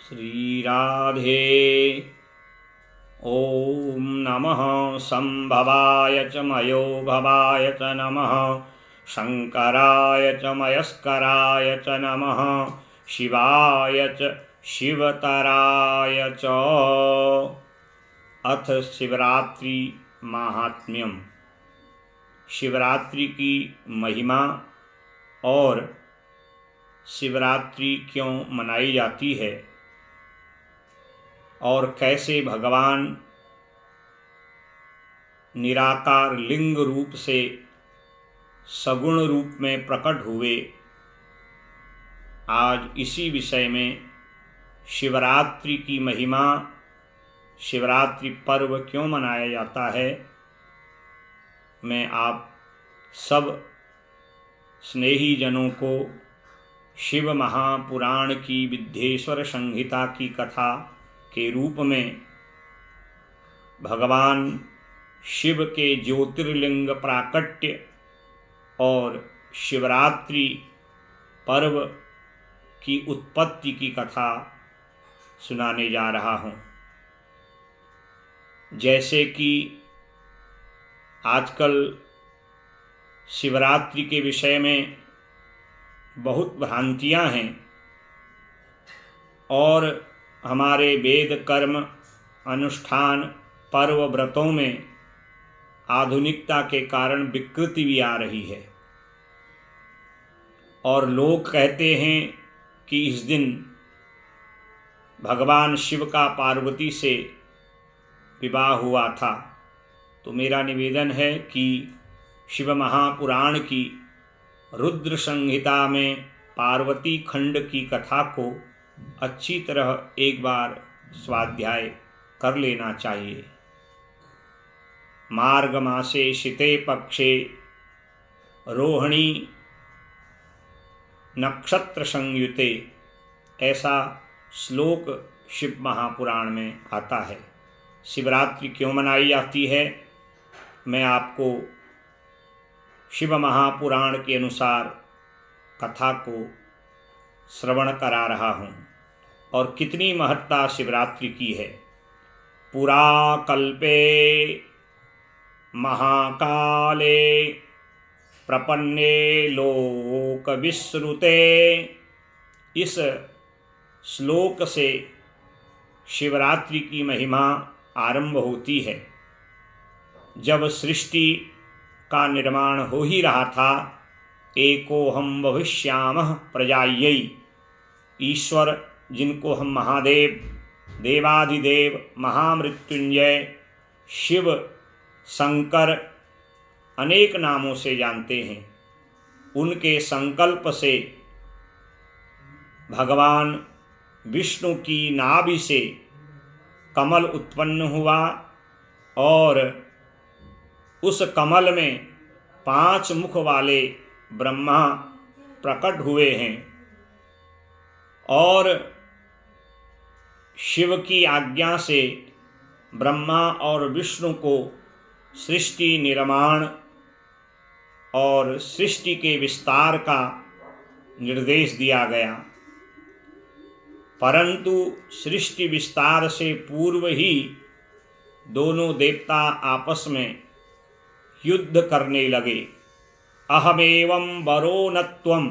श्री राधे। ओम नमः संभवाय च मयो भवाय च नमः शंकराय च मयस्कराय च नमः शिवाय च शिवतराय च। अथ शिवरात्रि माहात्म्यम। शिवरात्रि की महिमा और शिवरात्रि क्यों मनाई जाती है और कैसे भगवान निराकार लिंग रूप से सगुण रूप में प्रकट हुए, आज इसी विषय में शिवरात्रि की महिमा, शिवरात्रि पर्व क्यों मनाया जाता है, मैं आप सब स्नेही जनों को शिव महापुराण की विद्येश्वर संहिता की कथा के रूप में भगवान शिव के ज्योतिर्लिंग प्राकट्य और शिवरात्रि पर्व की उत्पत्ति की कथा सुनाने जा रहा हूँ। जैसे कि आजकल शिवरात्रि के विषय में बहुत भ्रांतियाँ हैं और हमारे वेद कर्म अनुष्ठान पर्व व्रतों में आधुनिकता के कारण विकृति भी आ रही है और लोग कहते हैं कि इस दिन भगवान शिव का पार्वती से विवाह हुआ था। तो मेरा निवेदन है कि शिव महापुराण की रुद्र संहिता में पार्वती खंड की कथा को अच्छी तरह एक बार स्वाध्याय कर लेना चाहिए। मार्ग मासे शीते पक्षे रोहिणी नक्षत्र संयुते, ऐसा श्लोक शिव महापुराण में आता है। शिवरात्रि क्यों मनाई जाती है, मैं आपको शिव महापुराण के अनुसार कथा को श्रवण करा रहा हूँ और कितनी महत्ता शिवरात्रि की है। पुरा कल्पे महाकाले प्रपन्ने लोक विश्रुते, इस श्लोक से शिवरात्रि की महिमा आरंभ होती है। जब सृष्टि का निर्माण हो ही रहा था, एकोहम भविष्यामः प्रजायै, ईश्वर जिनको हम महादेव, देवाधिदेव, महामृत्युंजय, शिव, शंकर अनेक नामों से जानते हैं, उनके संकल्प से भगवान विष्णु की नाभि से कमल उत्पन्न हुआ और उस कमल में 5 मुख वाले ब्रह्मा प्रकट हुए हैं और शिव की आज्ञा से ब्रह्मा और विष्णु को सृष्टि निर्माण और सृष्टि के विस्तार का निर्देश दिया गया। परंतु सृष्टि विस्तार से पूर्व ही दोनों देवता आपस में युद्ध करने लगे। अहमेवं वरो न त्वं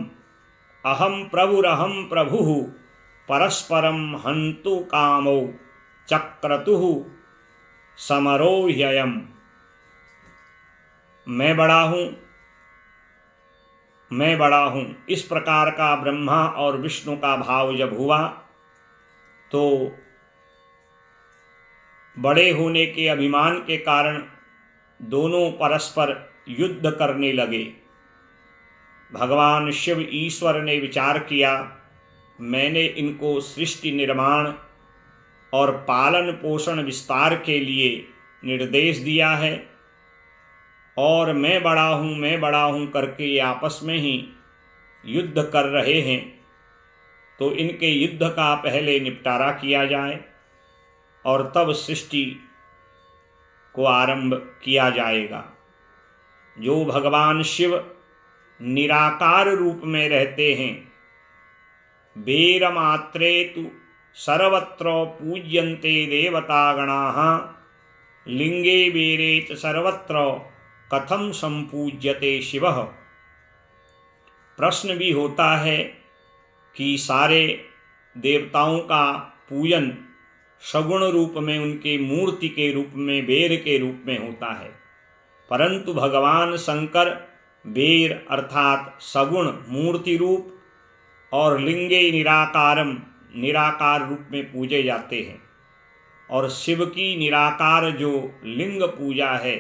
अहम प्रभुरहम प्रभुः परस्परं हन्तु कामौ चक्रतुः समरो ह्ययम्। मैं बड़ा हूँ, इस प्रकार का ब्रह्मा और विष्णु का भाव जब हुआ तो बड़े होने के अभिमान के कारण दोनों परस्पर युद्ध करने लगे। भगवान शिव ईश्वर ने विचार किया, मैंने इनको सृष्टि निर्माण और पालन पोषण विस्तार के लिए निर्देश दिया है और मैं बड़ा हूँ करके ये आपस में ही युद्ध कर रहे हैं, तो इनके युद्ध का पहले निपटारा किया जाए और तब सृष्टि को आरंभ किया जाएगा। जो भगवान शिव निराकार रूप में रहते हैं, बेर मात्रे तु सर्वत्र पूज्यन्ते देवतागणाः लिंगे वीरेत सर्वत्र कथम संपूज्यते शिवः। प्रश्न भी होता है कि सारे देवताओं का पूजन सगुण रूप में, उनके मूर्ति के रूप में, बेर के रूप में होता है, परंतु भगवान शंकर बेर अर्थात सगुण मूर्ति रूप और लिंगे निराकारम निराकार रूप में पूजे जाते हैं। और शिव की निराकार जो लिंग पूजा है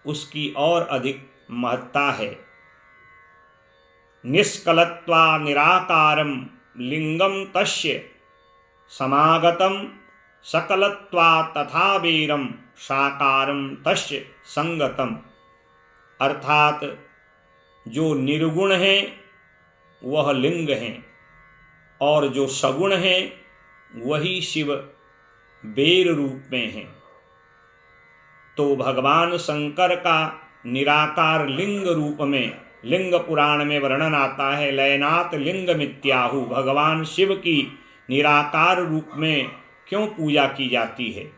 उसकी और अधिक महत्ता है। निष्कलत्वा निराकारम लिंगम तस्य समागतम सकलत्वा तथा वीरम साकारम तस्य संगतम। अर्थात जो निर्गुण है वह लिंग है और जो सगुण है वही शिव बेर रूप में है। तो भगवान शंकर का निराकार लिंग रूप में लिंग पुराण में वर्णन आता है, लयनाथ लिंग मित्याहु। भगवान शिव की निराकार रूप में क्यों पूजा की जाती है।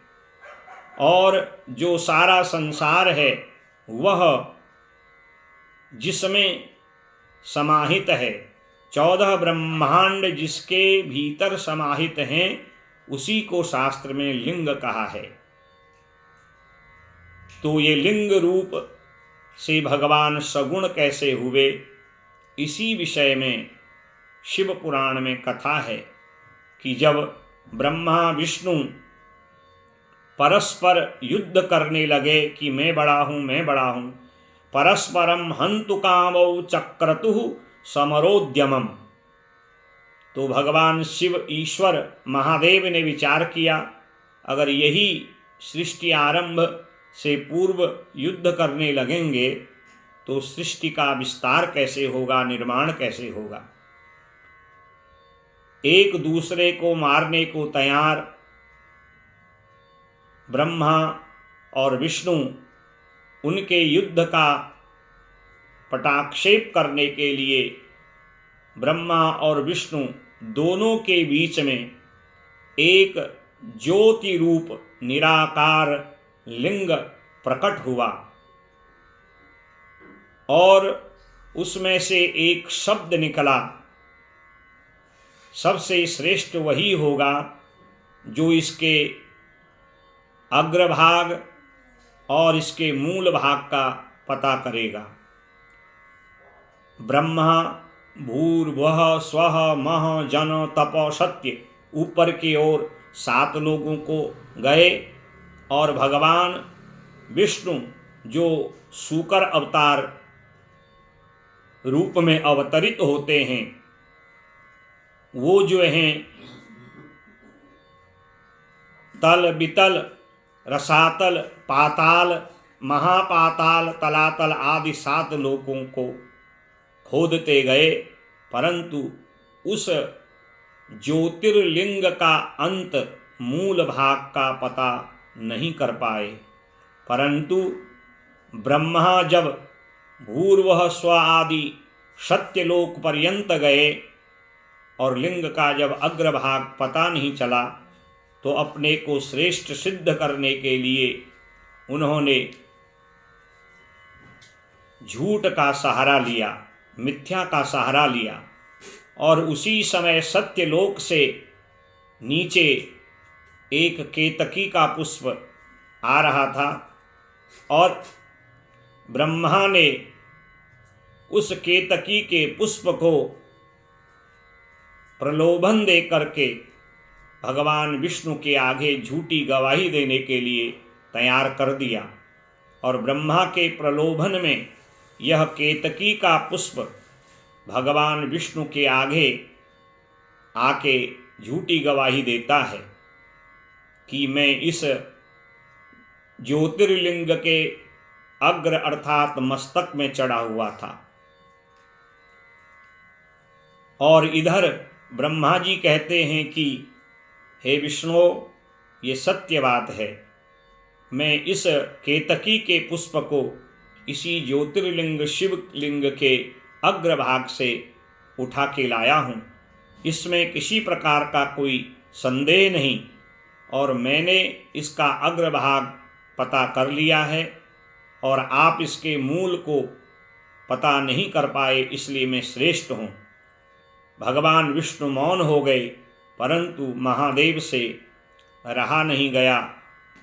और जो सारा संसार है वह जिसमें समाहित है, 14 ब्रह्मांड जिसके भीतर समाहित हैं, उसी को शास्त्र में लिंग कहा है। तो ये लिंग रूप से भगवान सगुण कैसे हुए, इसी विषय में शिव पुराण में कथा है कि जब ब्रह्मा विष्णु परस्पर युद्ध करने लगे कि मैं बड़ा हूँ मैं बड़ा हूँ, परस्परम हंतु कामौ चक्रतुः समरोद्यमम। तो भगवान शिव ईश्वर महादेव ने विचार किया, अगर यही सृष्टि आरंभ से पूर्व युद्ध करने लगेंगे तो सृष्टि का विस्तार कैसे होगा, निर्माण कैसे होगा। एक दूसरे को मारने को तैयार ब्रह्मा और विष्णु, उनके युद्ध का पटाक्षेप करने के लिए ब्रह्मा और विष्णु दोनों के बीच में एक ज्योति रूप निराकार लिंग प्रकट हुआ और उसमें से एक शब्द निकला, सबसे श्रेष्ठ वही होगा जो इसके अग्रभाग और इसके मूल भाग का पता करेगा। ब्रह्मा भूर्भुवः स्वः मह जन तप सत्य ऊपर की ओर 7 लोगों को गए और भगवान विष्णु जो शूकर अवतार रूप में अवतरित होते हैं, वो जो हैं तल बितल रसातल पाताल महापाताल तलातल आदि 7 लोकों को खोदते गए, परंतु उस ज्योतिर्लिंग का अंत मूल भाग का पता नहीं कर पाए। परंतु ब्रह्मा जब भूर्वः स्व आदि सत्यलोक पर्यंत गए और लिंग का जब अग्रभाग पता नहीं चला, तो अपने को श्रेष्ठ सिद्ध करने के लिए उन्होंने झूठ का सहारा लिया, मिथ्या का सहारा लिया। और उसी समय सत्यलोक से नीचे एक केतकी का पुष्प आ रहा था और ब्रह्मा ने उस केतकी के पुष्प को प्रलोभन दे करके भगवान विष्णु के आगे झूठी गवाही देने के लिए तैयार कर दिया। और ब्रह्मा के प्रलोभन में यह केतकी का पुष्प भगवान विष्णु के आगे आके झूठी गवाही देता है कि मैं इस ज्योतिर्लिंग के अग्र अर्थात मस्तक में चढ़ा हुआ था। और इधर ब्रह्मा जी कहते हैं कि हे विष्णु, ये सत्य बात है, मैं इस केतकी के पुष्प को इसी ज्योतिर्लिंग शिवलिंग के अग्रभाग से उठा के लाया हूँ, इसमें किसी प्रकार का कोई संदेह नहीं, और मैंने इसका अग्रभाग पता कर लिया है और आप इसके मूल को पता नहीं कर पाए, इसलिए मैं श्रेष्ठ हूँ। भगवान विष्णु मौन हो गए, परंतु महादेव से रहा नहीं गया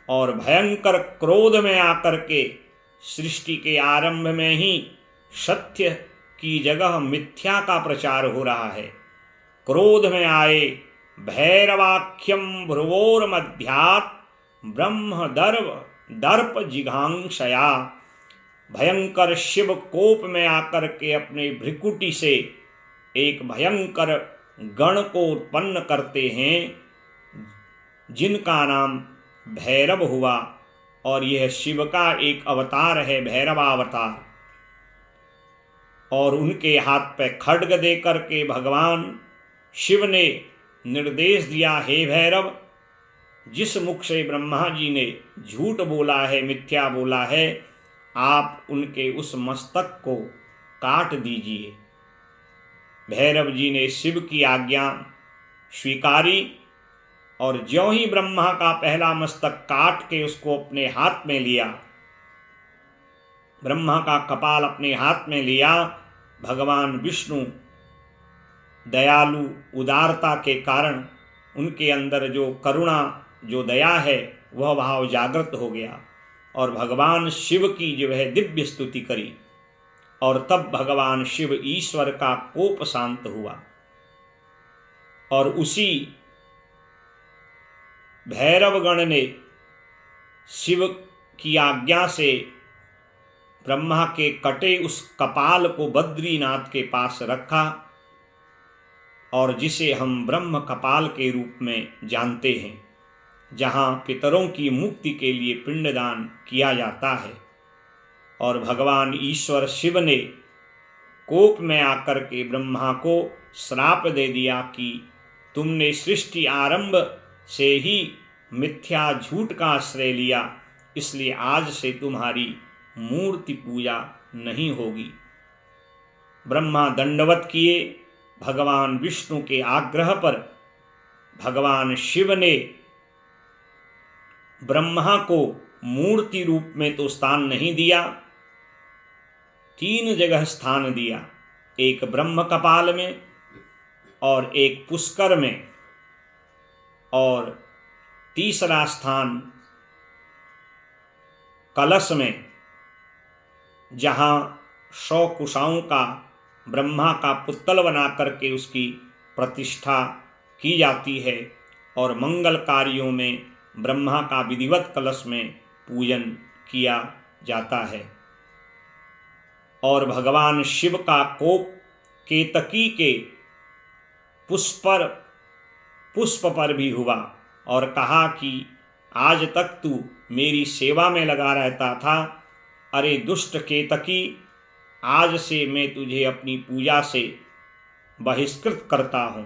और भयंकर क्रोध में आकर के सृष्टि के आरंभ में ही सत्य की जगह मिथ्या का प्रचार हो रहा है। क्रोध में आए भैरवाख्यम भ्रुवोर्मध्यात् ब्रह्म दर्प जिघांक्षया। भयंकर शिव कोप में आकर के अपने भ्रिकुटी से एक भयंकर गण को उत्पन्न करते हैं, जिनका नाम भैरव हुआ, और यह शिव का एक अवतार है, भैरवावतार। और उनके हाथ पे खड्ग दे करके भगवान शिव ने निर्देश दिया, हे भैरव, जिस मुख से ब्रह्मा जी ने झूठ बोला है, मिथ्या बोला है, आप उनके उस मस्तक को काट दीजिए। भैरव जी ने शिव की आज्ञा स्वीकारी और ज्यों ही ब्रह्मा का पहला मस्तक काट के उसको अपने हाथ में लिया, ब्रह्मा का कपाल अपने हाथ में लिया, भगवान विष्णु दयालु उदारता के कारण उनके अंदर जो करुणा, जो दया है, वह भाव जागृत हो गया और भगवान शिव की जो है दिव्य स्तुति करी। और तब भगवान शिव ईश्वर का कोप शांत हुआ और उसी भैरवगण ने शिव की आज्ञा से ब्रह्मा के कटे उस कपाल को बद्रीनाथ के पास रखा, और जिसे हम ब्रह्म कपाल के रूप में जानते हैं, जहाँ पितरों की मुक्ति के लिए पिंडदान किया जाता है। और भगवान ईश्वर शिव ने कोप में आकर के ब्रह्मा को श्राप दे दिया कि तुमने सृष्टि आरंभ से ही मिथ्या झूठ का आश्रय लिया, इसलिए आज से तुम्हारी मूर्ति पूजा नहीं होगी। ब्रह्मा दंडवत किए। भगवान विष्णु के आग्रह पर भगवान शिव ने ब्रह्मा को मूर्ति रूप में तो स्थान नहीं दिया, 3 जगह स्थान दिया, एक ब्रह्म कपाल में और एक पुष्कर में और तीसरा स्थान कलश में, जहाँ 100 कुशाओं का ब्रह्मा का पुतल बना करके उसकी प्रतिष्ठा की जाती है और मंगल कार्यों में ब्रह्मा का विधिवत कलश में पूजन किया जाता है। और भगवान शिव का कोप केतकी के पुष्प पर भी हुआ और कहा कि आज तक तू मेरी सेवा में लगा रहता था, अरे दुष्ट केतकी, आज से मैं तुझे अपनी पूजा से बहिष्कृत करता हूँ।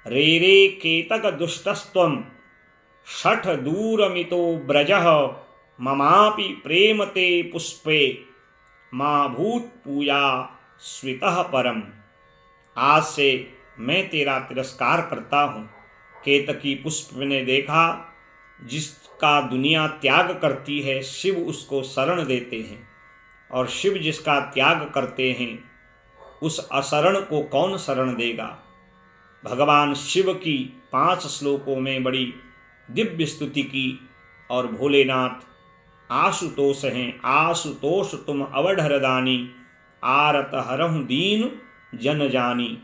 रे रे केतक दुष्टस्त्वं षठ दूरमितो ब्रजः ममापि प्रेम ते पुष्पे माँ भूत पूजा स्वितः परम। आज से मैं तेरा तिरस्कार करता हूँ। केतकी पुष्प ने देखा, जिसका दुनिया त्याग करती है शिव उसको शरण देते हैं, और शिव जिसका त्याग करते हैं उस अशरण को कौन शरण देगा। भगवान शिव की 5 श्लोकों में बड़ी दिव्य स्तुति की और भोलेनाथ आशुतोष हैं। आशुतोष तुम अवढरदानी, आरत हरहु दीन जन जानी।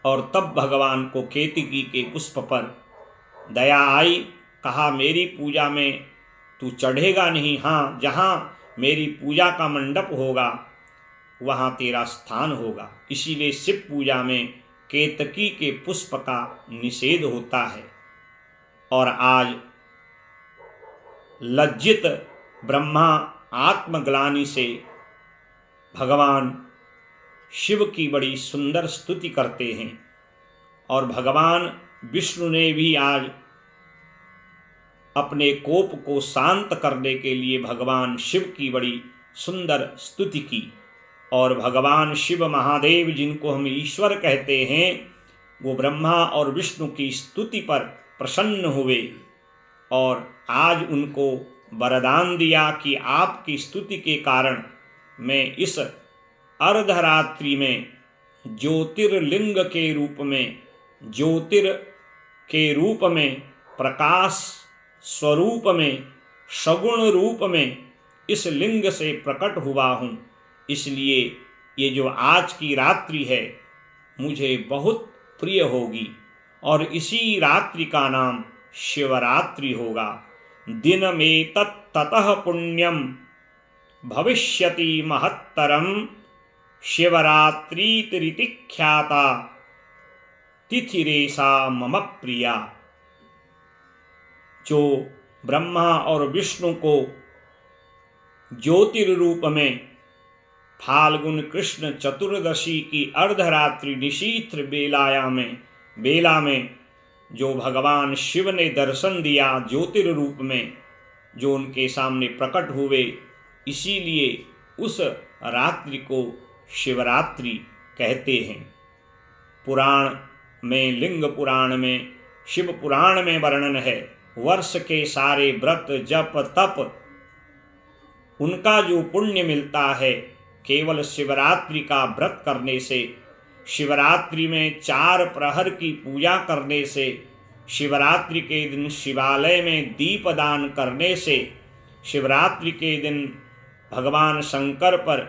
और तब भगवान को केतकी के पुष्प पर दया आई, कहा मेरी पूजा में तू चढ़ेगा नहीं, हाँ जहाँ मेरी पूजा का मंडप होगा वहाँ तेरा स्थान होगा। इसीलिए शिव पूजा में केतकी के पुष्प का निषेध होता है। और आज लज्जित ब्रह्मा आत्मग्लानि से भगवान शिव की बड़ी सुंदर स्तुति करते हैं। और भगवान विष्णु ने भी आज अपने कोप को शांत करने के लिए भगवान शिव की बड़ी सुंदर स्तुति की। और भगवान शिव महादेव, जिनको हम ईश्वर कहते हैं, वो ब्रह्मा और विष्णु की स्तुति पर प्रसन्न हुए और आज उनको वरदान दिया कि आपकी स्तुति के कारण मैं इस अर्धरात्रि में ज्योतिर्लिंग के रूप में, ज्योतिर के रूप में, प्रकाश स्वरूप में, सगुण रूप में इस लिंग से प्रकट हुआ हूँ। इसलिए ये जो आज की रात्रि है मुझे बहुत प्रिय होगी और इसी रात्रि का नाम शिवरात्रि होगा। दिनमें ततः पुण्यम भविष्यति महत्तरम शिवरात्रिरिति ख्याता तिथिरेषा मम प्रिया। जो ब्रह्मा और विष्णु को ज्योतिर्रूप में फाल्गुन कृष्ण चतुर्दशी की अर्धरात्रि निशीथ बेला में जो भगवान शिव ने दर्शन दिया ज्योतिर्रूप में, जो उनके सामने प्रकट हुए, इसीलिए उस रात्रि को शिवरात्रि कहते हैं। पुराण में, लिंग पुराण में, शिव पुराण में वर्णन है, वर्ष के सारे व्रत जप तप उनका जो पुण्य मिलता है केवल शिवरात्रि का व्रत करने से, शिवरात्रि में 4 प्रहर की पूजा करने से, शिवरात्रि के दिन शिवालय में दीपदान करने से, शिवरात्रि के दिन भगवान शंकर पर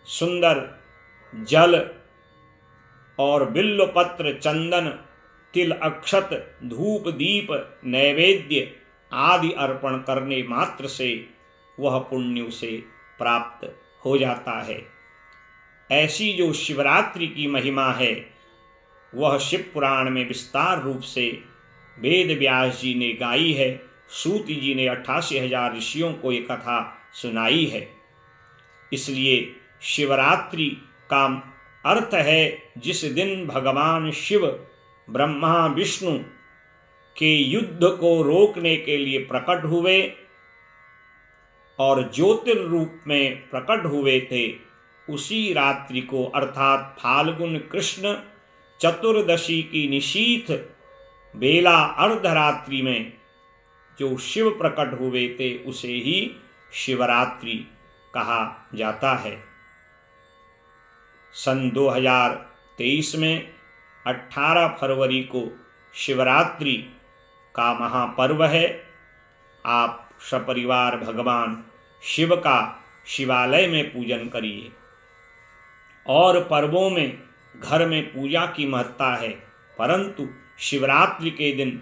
सुंदर जल और बिल्वपत्र, चंदन, तिल, अक्षत, धूप, दीप, नैवेद्य आदि अर्पण करने मात्र से वह पुण्य उसे प्राप्त हो जाता है। ऐसी जो शिवरात्रि की महिमा है वह शिव पुराण में विस्तार रूप से वेद व्यास जी ने गाई है। सूत जी ने 88,000 ऋषियों को ये कथा सुनाई है। इसलिए शिवरात्रि का अर्थ है जिस दिन भगवान शिव ब्रह्मा विष्णु के युद्ध को रोकने के लिए प्रकट हुए और ज्योतिर्रूप में प्रकट हुए थे, उसी रात्रि को अर्थात फाल्गुन कृष्ण चतुर्दशी की निशीथ बेला अर्धरात्रि में जो शिव प्रकट हुए थे उसे ही शिवरात्रि कहा जाता है। सन 2023 में 18 फरवरी को शिवरात्रि का महापर्व है। आप सपरिवार भगवान शिव का शिवालय में पूजन करिए। और पर्वों में घर में पूजा की महत्ता है, परंतु शिवरात्रि के दिन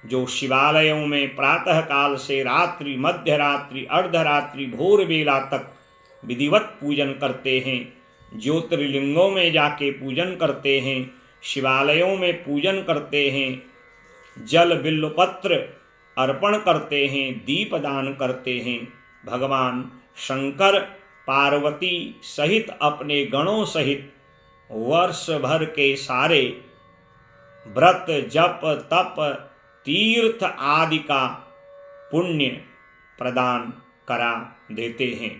जो शिवालयों में प्रातः काल से रात्रि, मध्यरात्रि, अर्धरात्रि, भोर बेला तक विधिवत पूजन करते हैं, ज्योतिर्लिंगों में जाके पूजन करते हैं, शिवालयों में पूजन करते हैं, जल बिल्वपत्र अर्पण करते हैं, दीपदान करते हैं, भगवान शंकर पार्वती सहित अपने गणों सहित वर्ष भर के सारे व्रत जप तप तीर्थ आदि का पुण्य प्रदान करा देते हैं।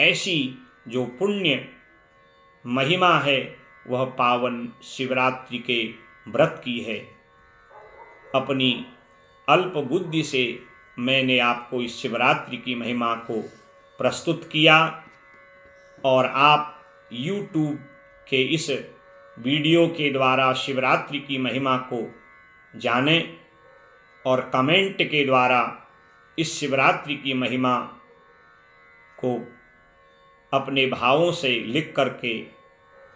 ऐसी जो पुण्य महिमा है वह पावन शिवरात्रि के व्रत की है। अपनी अल्प बुद्धि से मैंने आपको इस शिवरात्रि की महिमा को प्रस्तुत किया और आप YouTube के इस वीडियो के द्वारा शिवरात्रि की महिमा को जानें और कमेंट के द्वारा इस शिवरात्रि की महिमा को अपने भावों से लिख करके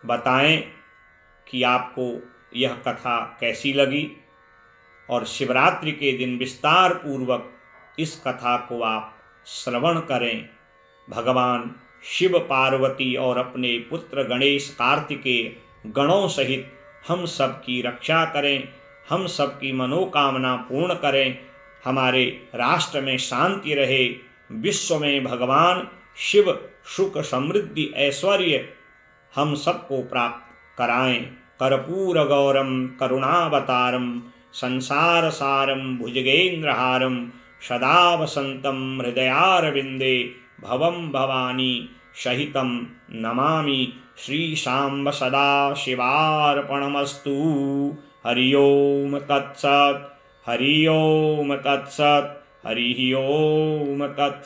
बताएं कि आपको यह कथा कैसी लगी और शिवरात्रि के दिन विस्तार पूर्वक इस कथा को आप श्रवण करें। भगवान शिव पार्वती और अपने पुत्र गणेश कार्तिकेय गणों सहित हम सब की रक्षा करें, हम सब की मनोकामना पूर्ण करें, हमारे राष्ट्र में शांति रहे, विश्व में भगवान शिव सुख समृद्धि ऐश्वर्य हम सबको प्राप्त कराएं। कर्पूर गौरम करुणावतारम संसार सारम भुजगेन्द्रहारम सदा वसंतम हृदयारविंदे भवम भवानी सहितम नमामि श्रीशाम्ब सदाशिवार्पणमस्तु। हरि ओम तत्सत्। हरि ओम तत्सत्। हरि ओम तत्सत्।